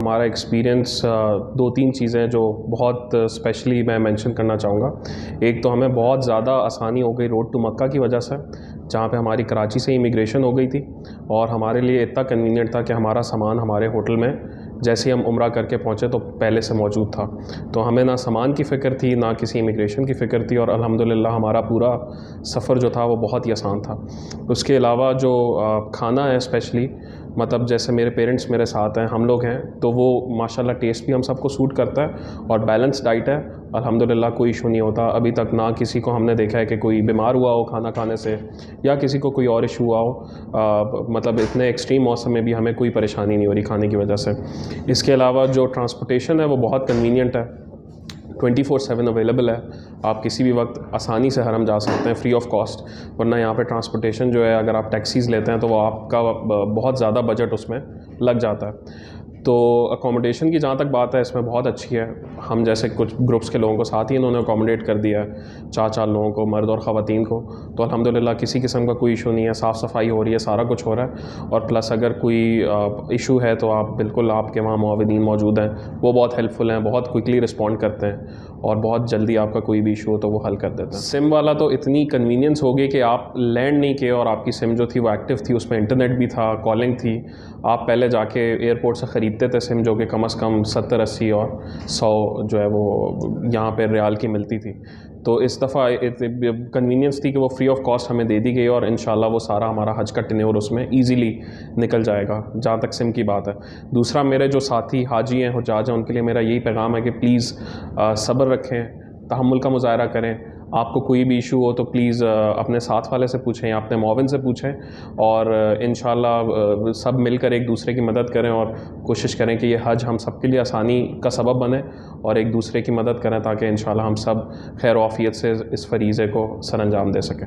हमारा एक्सपीरियंस दो तीन चीज़ें जो बहुत स्पेशली मैं मेंशन करना चाहूँगा। एक तो हमें बहुत ज़्यादा आसानी हो गई रोड टू मक्का की वजह से, जहाँ पे हमारी कराची से इमिग्रेशन हो गई थी और हमारे लिए इतना कन्वीनियंट था कि हमारा सामान हमारे होटल में जैसे ही हम उम्रा करके पहुँचे तो पहले से मौजूद था। तो हमें ना सामान की फ़िक्र थी, ना किसी इमिग्रेशन की फ़िक्र थी और अल्हम्दुलिल्लाह हमारा पूरा सफ़र जो था वो बहुत ही आसान था। उसके अलावा जो खाना है स्पेशली, मतलब जैसे मेरे पेरेंट्स मेरे साथ हैं, हम लोग हैं, तो वो माशाल्लाह टेस्ट भी हम सबको सूट करता है और बैलेंस डाइट है। अल्हम्दुलिल्लाह कोई इशू नहीं होता अभी तक, ना किसी को हमने देखा है कि कोई बीमार हुआ हो खाना खाने से या किसी को कोई और इशू हुआ हो। मतलब इतने एक्सट्रीम मौसम में भी हमें कोई परेशानी नहीं हो रही खाने की वजह से। इसके अलावा जो ट्रांसपोर्टेशन है वो बहुत कन्वीनियंट है, 24/7 अवेलेबल है। आप किसी भी वक्त आसानी से हरम जा सकते हैं फ्री ऑफ कॉस्ट। वरना यहाँ पे ट्रांसपोर्टेशन जो है, अगर आप टैक्सीज़ लेते हैं तो वो आपका बहुत ज़्यादा बजट उसमें लग जाता है। तो अकोमोडेशन की जहाँ तक बात है, इसमें बहुत अच्छी है। हम जैसे कुछ ग्रुप्स के लोगों को साथ ही इन्होंने अकोमोडेट कर दिया है, 4-4 लोगों को, मर्द और ख़वातीन को। तो अल्हम्दुलिल्लाह किसी किस्म का कोई इशू नहीं है, साफ़ सफाई हो रही है, सारा कुछ हो रहा है। और प्लस अगर कोई इशू है तो आप बिल्कुल, आपके वहाँ मुआविनीन मौजूद हैं, वो बहुत हेल्पफुल हैं, बहुत क्विकली रिस्पॉन्ड करते हैं और बहुत जल्दी आपका कोई भी इशू हो तो वो हल कर देते हैं। सिम वाला तो इतनी कन्वीनियंस हो गई कि आप लैंड नहीं किए और आपकी सिम जो थी वो एक्टिव थी, उसमें इंटरनेट भी था, कॉलिंग थी। आप पहले जाके एयरपोर्ट से ख़रीदते थे सिम, जो कि कम से कम 70-80 और 100 जो है वो यहाँ पे रियाल की मिलती थी। तो इस दफ़ा कन्वीनियंस थी कि वो फ्री ऑफ कॉस्ट हमें दे दी गई और इंशाल्लाह वो सारा हमारा हज का टेन्योर उसमें ईज़िली निकल जाएगा, जहाँ तक सिम की बात है। दूसरा, मेरे जो साथी हाजी हैं, हुज्जाज हैं, उनके लिए मेरा यही पैगाम है कि प्लीज़ सब्र रखें, तहम्मुल का मुज़ाहरा करें। आपको कोई भी इशू हो तो प्लीज़ अपने साथ वाले से पूछें या अपने मुआविन से पूछें और इंशाल्लाह सब मिलकर एक दूसरे की मदद करें और कोशिश करें कि ये हज हम सब के लिए आसानी का सबब बने और एक दूसरे की मदद करें, ताकि इंशाल्लाह हम सब खैर आफियत से इस फ़रीज़े को सरअंजाम दे सकें।